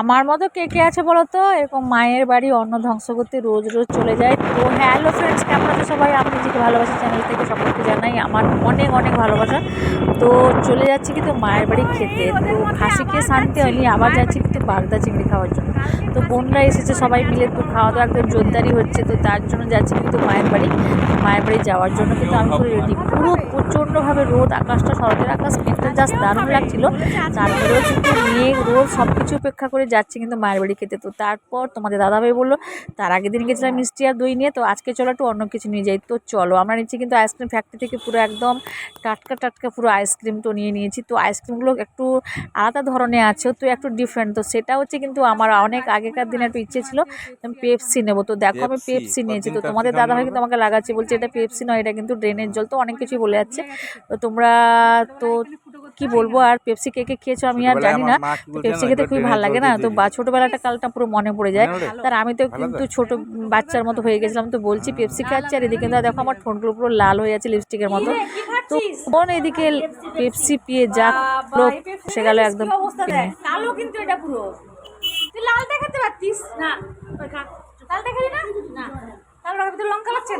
আমার মতো কে কে আছে বলো তো, এরকম মায়ের বাড়ি অন্ন ধ্বংস করতে রোজ রোজ চলে যায়। তো হ্যালো ফ্রেন্ডস, কেমন আছে সবাই? আমি নিজেকে ভালোবাসি চ্যানেল থেকে সকলকে জানাই আমার অনেক অনেক ভালোবাসা। তো চলে যাচ্ছি কিন্তু মায়ের বাড়ি খেতে। তো খাসি খেয়ে শান্তি হয়নি, আবার যাচ্ছি কিন্তু বাগদা চিংড়ি খাওয়ার জন্য। তো বোনরা এসেছে সবাই মিলে, তো খাওয়া দাওয়া একদম জোরদারি হচ্ছে। তো তার জন্য যাচ্ছি কিন্তু মায়ের বাড়ি। মায়ের বাড়ি যাওয়ার জন্য কিন্তু আমি পুরো রেডি। পুরো প্রচণ্ডভাবে রোদ, আকাশটা শরতের আকাশ, মেঘটা জাস্ট দারুণ লাগছিল। তারপরেও কিন্তু মেঘ রোদ সব কিছু উপেক্ষা করে যাচ্ছি কিন্তু মায়ের বাড়ি খেতে। তো তারপর তোমাদের দাদাভাই বললো, তার আগের দিন গেছিলাম মিষ্টি আর দই নিয়ে, তো আজকে চলো একটু অন্য কিছু নিয়ে যাই। তো চলো, আমরা নিচ্ছি কিন্তু আইসক্রিম ফ্যাক্টরি থেকে পুরো একদম টাটকা টাটকা পুরো আইসক্রিম তো নিয়ে নিয়েছি। তো আইসক্রিমগুলো একটু আলাদা ধরনের আছে, তো একটু ডিফারেন্ট। তো সেটা হচ্ছে কিন্তু আমার অনেক আগেকার দিনে একটু ইচ্ছে ছিল আমি পেপসি নেবো। তো দেখো আমি পেপসি নিয়েছি। তো তোমাদের দাদাভাই কিন্তু আমাকে লাগাচ্ছে, বলছে এটা পেপসি নয়, এটা কিন্তু ড্রেনের জল। তো অনেক কিছুই বলে যাচ্ছে। তো তোমরা তো কি বলবো, আর পেপসি কে কে খেয়েছো আমি আর জানি না। তো পেপসি খেতে খুবই ভালো লাগে না? তো ছোটোবেলাটা কালটা পুরো মনে পড়ে যায়। তার আমি তো কিন্তু ছোট বাচ্চার মতো হয়ে গেছিলাম। তো বলছি পেপসি খাচ্ছি, আর এদিকে দেখো আমার ঠোঁটগুলো পুরো লাল হয়ে যাচ্ছে লিপস্টিকের মতো। তো বোন এদিকে পেপসি পিয়ে যা লোক বসে গেল একদম। কালো কিন্তু এটা পুরো, তুই লালটা খেতে পারতিস না, লালটা খেলি না, লালটার ভিতরে লঙ্কা লাগছে।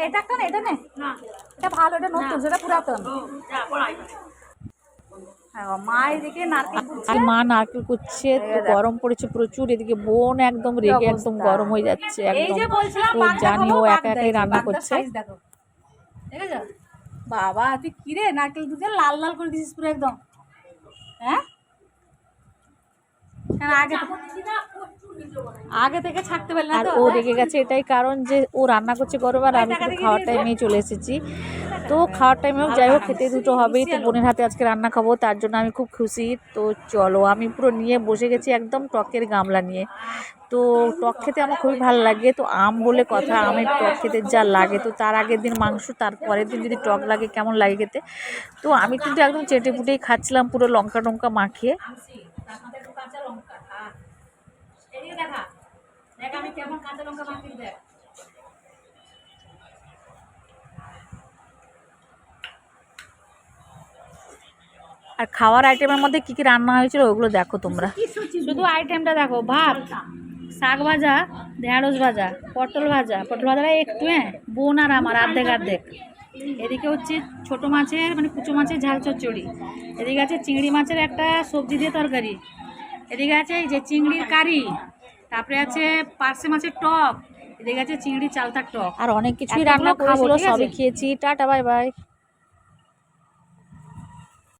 এটা একটা না, এটা নে, এটা ভালো, এটা নতুন, সেটা পুরাতন। মা এদিকে নারকেল, মা নারকেল করছে। তো গরম পড়েছে প্রচুর, এদিকে বোন একদম রেগে একদম গরম হয়ে যাচ্ছে একদম। তো জানি ও একা একাই রান্না করছে। বাবা তুই কিরে নারকেল দুধে লাল লাল করে দিছিস পুরো একদম। হ্যাঁ, আগে থেকে থাকতে পারলি না। আর ও রেগে গেছে এটাই কারণ যে ও রান্না করছে গরম, আর আমি কিন্তু খাওয়ার টাইমেই চলে এসেছি। তো খাওয়ার টাইমেও যাই হোক খেতে দুটো হবেই। তো বোনের হাতে আজকে রান্না খাবো, তার জন্য আমি খুব খুশি। তো চলো, আমি পুরো নিয়ে বসে গেছি একদম টকের গামলা নিয়ে। তো টক খেতে আমার খুবই ভালো লাগে। তো আম বলে কথা, আমের টক খেতে যা লাগে। তো তার আগের দিন মাংস, তার পরের দিন যদি টক লাগে কেমন লাগে খেতে। তো আমি কিন্তু একদম চেটে পুটেই খাচ্ছিলাম পুরো লঙ্কা টঙ্কা মাখিয়ে। আমি কেমন কাঁচা লঙ্কা মাখিয়ে দেখ। আর খাওয়ার আইটেমের মধ্যে কী কী রান্না হয়েছিল ওগুলো দেখো তোমরা। শুধু আইটেমটা দেখো, ভাত, শাক ভাজা, ঢেঁড়স ভাজা, পটল ভাজাটা একটু, বোন আর আমার অর্ধেক অর্ধেক। এদিকে হচ্ছে ছোটো মাছের মানে কুচো মাছের ঝাল চচ্চড়ি। এদিকে আছে চিংড়ি মাছের একটা সবজি দিয়ে তরকারি। এদিকে আছে এই যে চিংড়ির কারি, তারপরে আছে পার্শে মাছের টক, এদিকে আছে চিংড়ি চালতার টক। আর অনেক কিছুই রান্না করেছিল, সবই খেয়েছি। Tata, bye bye.